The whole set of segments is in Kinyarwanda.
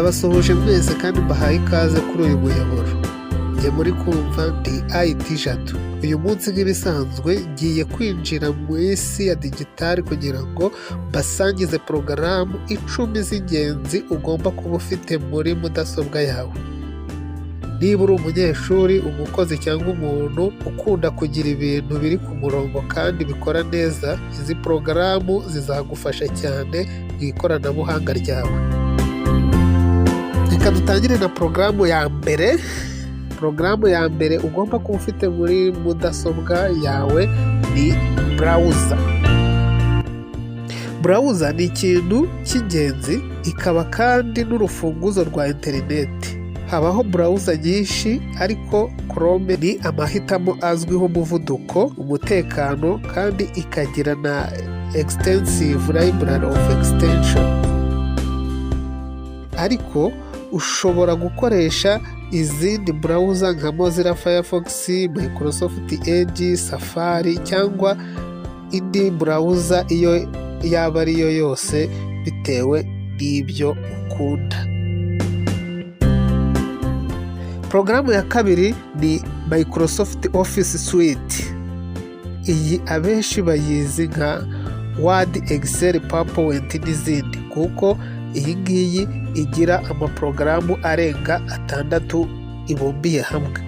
ndabasuhuje mwese kandi mbahaye ikaze kuri uyu muyoboro. Njye muri kumva ndi IT Jado. Uyu munsi nk'ibisanzwe ngiye kwinjira mu isi ya digitali kugira ngo mbasangize porogaramu 10 z'ingenzi ugomba kuba ufite muri mudasobwa yawe. Niba uri umunyeshuri, umukozi cyangwa umuntu ukunda kugira ibintu biri ku murongo kandi bikora neza, izi porogaramu zizagufasha cyane mu ikoranabuhanga ryawe. Reka dutangire na porogaramu ya mbere. Porogaramu ya mbere ugomba kuba ufite muri mudasobwa yawe ni browser. Browser ni ikintu cy'ingenzi, ikaba kandi n'urufunguzo rwa interineti. Habaho browser nyinshi ariko Chrome ni amahitamo azwiho umuvuduko, umutekano kandi ikagira na extensive library of extension. Ariko ushobora gukoresha izindi browser nka Mozilla Firefox, Microsoft Edge, Safari cyangwa indi browser iyo yaba ari yo yose bitewe n'ibyo ukunda. Porogaramu ya kabiri ni Microsoft Office Suite. Iyi abenshi bayizi nka Word, Excel, PowerPoint n'izindi, kuko iyi ngiyi igira amaporogaramu arenga 6 ibumbiye hamwe.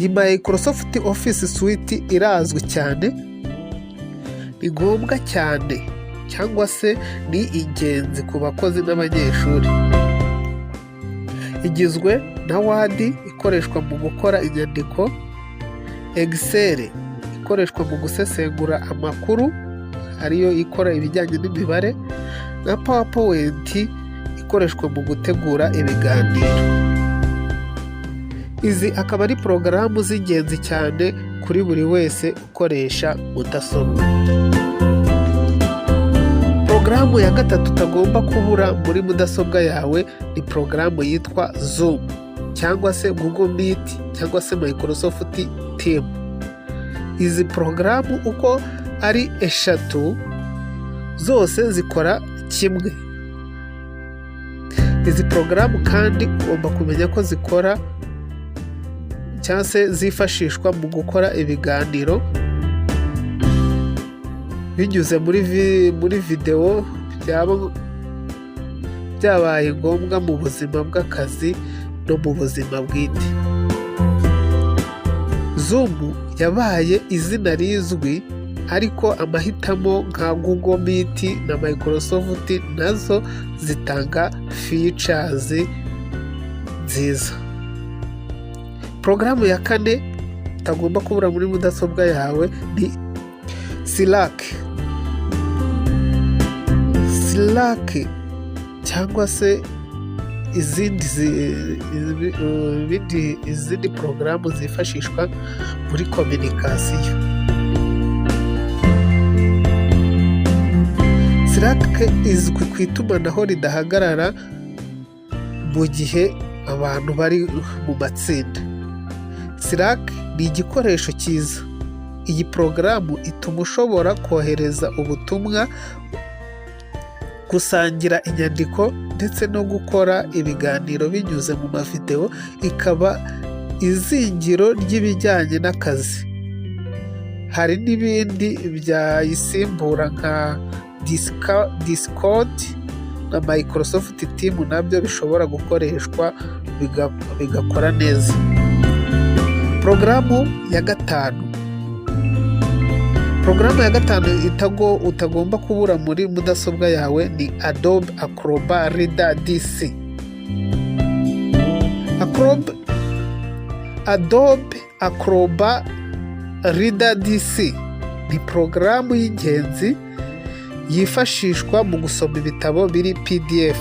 Iyi Microsoft Office Suite irazwi cyane, ni ngombwa cyane cyangwa se ni ingenzi ku bakozi n'abanyeshuri. Igizwe na Word ikoreshwa mu gukora inyandiko, Excel ikoreshwa mu gusesengura amakuru ariyo ikora ibijyanye n'imibare, na PowerPoint ikoreshwa mu gutegura ibiganiro. Izi akaba ari porogaramu z'ingenzi cyane kuri buri wese ukoresha mudasobwa. Porogaramu ya gatatu utagomba kubura muri mudasobwa yawe ni porogaramu yitwa Zoom cyangwa se Google Meet cyangwa se Microsoft Teams. Izi porogaramu uko ari 3 zose zikora kimwe. Izi porogaramu kandi ugomba kumenya ko zikora cyangwa se zifashishwa mu gukora ibiganiro binyuze muri video, byabaye ngombwa mu buzima bw'akazi no mu buzima bwite. Zoom yabaye izina rizwi, ariko amahitamo nka Google Meet na Microsoft nazo zitanga features nziza. Porogaramu ya 4 utagomba kubura muri mudasobwa yawe ni Slack. Slack cyangwa se izindi porogaramu zifashishwa muri communication. Slack izwi ku itumanaho ridahagarara mu gihe abantu bari mu matsinda. Slack ni igikoresho cyiza. Iyi porogaramu ituma ushobora kohereza ubutumwa, gusangira inyandiko ndetse no gukora ibiganiro binyuze mu mavideo. Ikaba izingiro ry'ibijyanye n'akazi. Hari n'ibindi byayisimbura nka Discord na Microsoft Teams, nabyo bishobora gukoreshwa bigakora neza. Porogaramu ya 5. Porogaramu ya 5 utagomba kubura muri mudasobwa yawe ni Adobe Acrobat Reader DC. Adobe Acrobat Reader DC ni porogaramu y'ingenzi yifashishwa mu gusoma ibitabo biri PDF.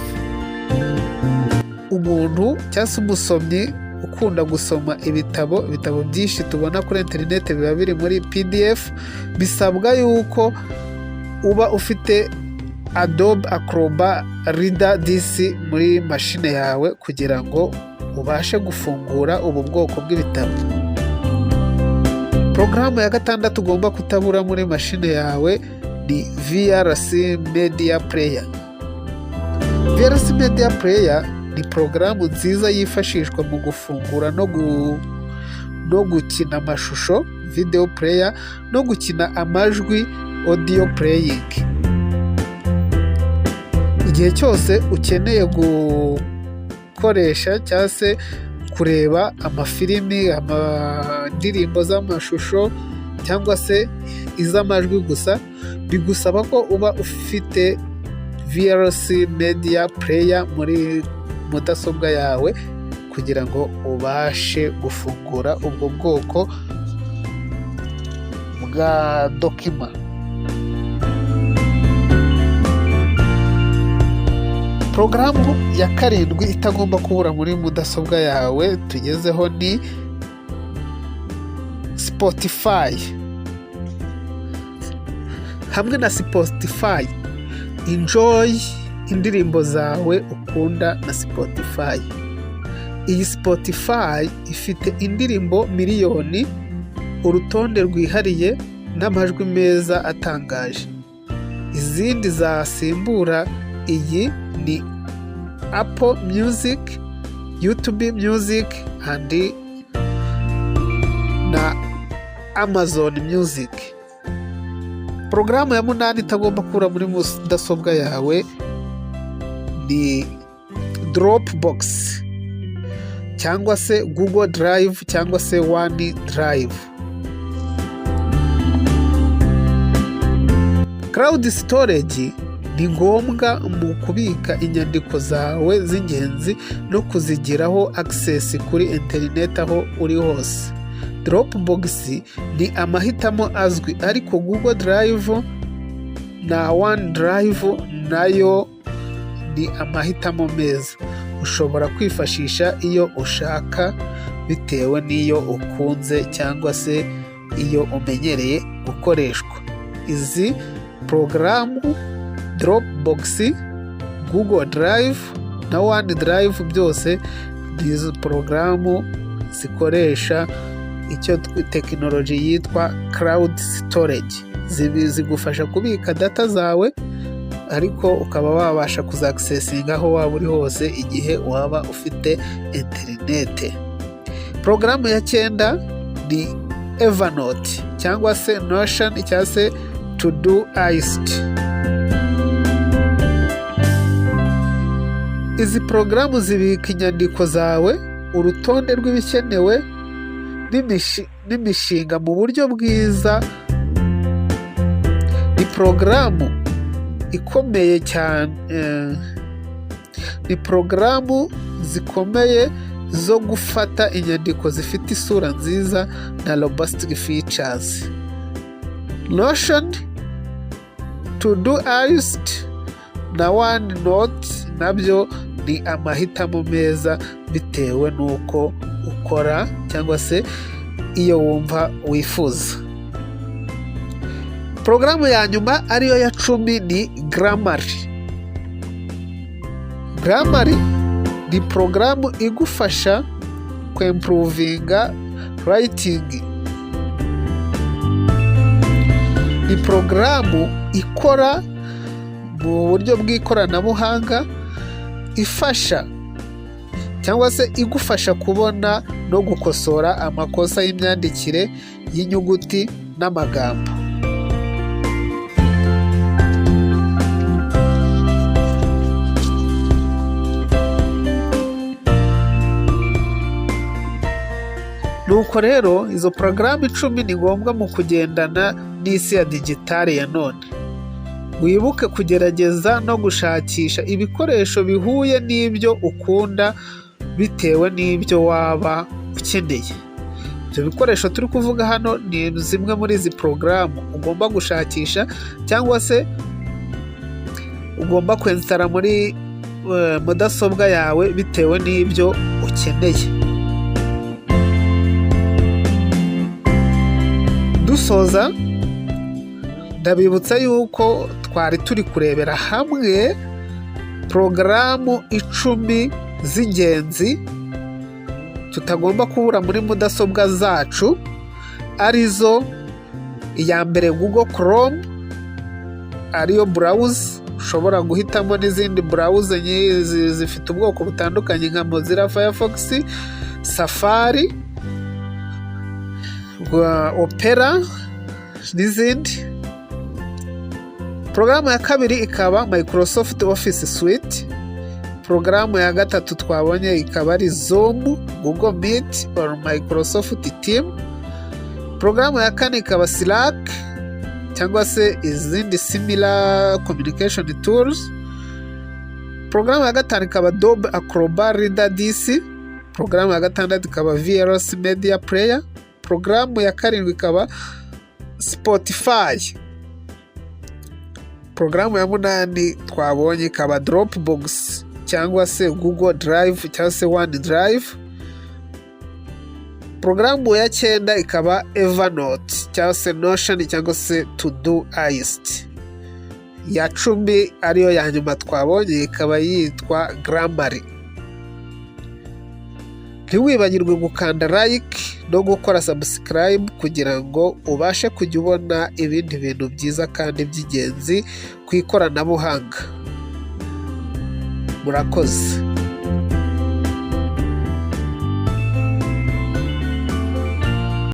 Umuntu cyangwa se umusomyi ukunda gusoma ibitabo byinshi tubona kuri interineti biba biri muri PDF, bisabwa yuko uba ufite Adobe Acrobat Reader DC muri mashine yawe kugira ngo ubashe gufungura ubu bwoko bw'ibitabo. Porogaramu ya 6 ugomba kutabura muri mashine yawe ni VLC Media Player. VLC Media Player ni porogaramu nziza yifashishwa mu gufungura no gukina amashusho video player no gukina amajwi audio playing. Igihe cyose ukeneye gukoresha cyangwa se kureba amafilimi, indirimbo z'amashusho cyangwa se iz'amajwi gusa, bigusaba ko uba ufite VLC Media Player muri mudasobwa yawe kugira ngo ubashe gufungura ubwo bwoko bwa dokima. Porogaramu ya karindwi itagomba kubura muri mudasobwa yawe tugezeho ni Spotify. Hamwe na Spotify, enjoy indirimbo zawe ukunda na Spotify. Iyi Spotify ifite indirimbo miliyoni, urutonde rwihariye n'amajwi meza atangaje. Izindi zasimbura iyi ni Apple Music, YouTube Music na Amazon Music. Porogaramu ya 8 itagomba kubura muri mudasobwa yawe ni Dropbox cyangwa se Google Drive cyangwa se OneDrive. Cloud storage ni ngombwa mu kubika inyandiko zawe z'ingenzi no kuzigiraho access kuri internet aho uri hose. Dropbox ni amahitamo azwi, ariko Google Drive na OneDrive nayo ni amahitamo meza ushobora kwifashisha iyo ushaka bitewe n'iyo ukunze cyangwa se iyo umenyereye gukoreshwa. Izi porogaramu Dropbox, Google Drive na OneDrive byose izi porogaramu zikoresha icyo tekinoloji yitwa cloud storage. Zigufasha kubika data zawe ariko ukaba wabasha kuzaccessinga aho waba uri hose igihe waba ufite interinete. Porogaramu ya 9 ni Evernote cyangwa se Notion cyangwa se Todoist. Izi porogaramu zibika inyandiko zawe, urutonde rw'ibikenewe n'imishinga mu buryo bwiza. Ni porogaramu ikomeye cyane, ni porogaramu zikomeye zo gufata inyandiko zifite isura nziza na robust features. Notion, Todoist na OneNote nabyo ni amahitamo meza bitewe n'uko ukora cyangwa se iyo wumva wifuza. Porogaramu ya nyuma ariyo ya 10 ni Grammarly. Grammarly ni porogaramu igufasha kwimprovinga writing. Ni porogaramu ikora mu buryo bw'ikoranabuhanga, ifasha cyangwa se igufasha kubona no gukosora amakosa y'imyandikire y'inyuguti n'amagambo. Nuko rero izo porogaramu 10 ni ngombwa mu kugendana n'isi ya digitali ya none. Wibuke kugerageza no gushakisha ibikoresho bihuye n'ibyo ukunda bitewe n'ibyo waba ukeneye. Ibyo bikoresho turi kuvuga hano ni zimwe muri izi porogaramu ugomba gushakisha cyangwa se ugomba kwensitara muri mudasobwa yawe bitewe n'ibyo ukeneye. Dusoza, ndabibutsa yuko twari turi kurebera hamwe porogaramu 10 z'ingenzi tutagomba kubura muri mudasobwa zacu, arizo iya mbere Google Chrome ariyo browse ushobora guhitamo n'izindi browser zifite ubwoko butandukanye nka Mozilla Firefox, Safari, Opera n'izindi. Porogaramu ya kabiri ikaba Microsoft Office Suite. Porogaramu ya gatatu twabonye ikaba ari Zoom, Google Meet or Microsoft Team. Porogaramu ya kane ikaba Slack cyangwa se izindi similar communication tools. Porogaramu ya gatanu ikaba Adobe Acrobat Reader DC. Porogaramu ya gatandatu ikaba VLC Media Player. Porogaramu ya karindwi ikaba Spotify. Porogaramu ya munani twabonye ikaba Dropbox cyangwa se Google Drive cyangwa se OneDrive. Porogaramu ya cyenda ikaba Evernote cyangwa se Notion cyangwa se Todoist. Ya cumi ariyo ya nyuma twabonye ikaba yitwa Grammarly. Ntiwibagirwe gukanda like no gukora subscribe kugira ngo ubashe kujya ubona ibindi bintu byiza kandi by'ingenzi ku ikoranabuhanga. Murakoze.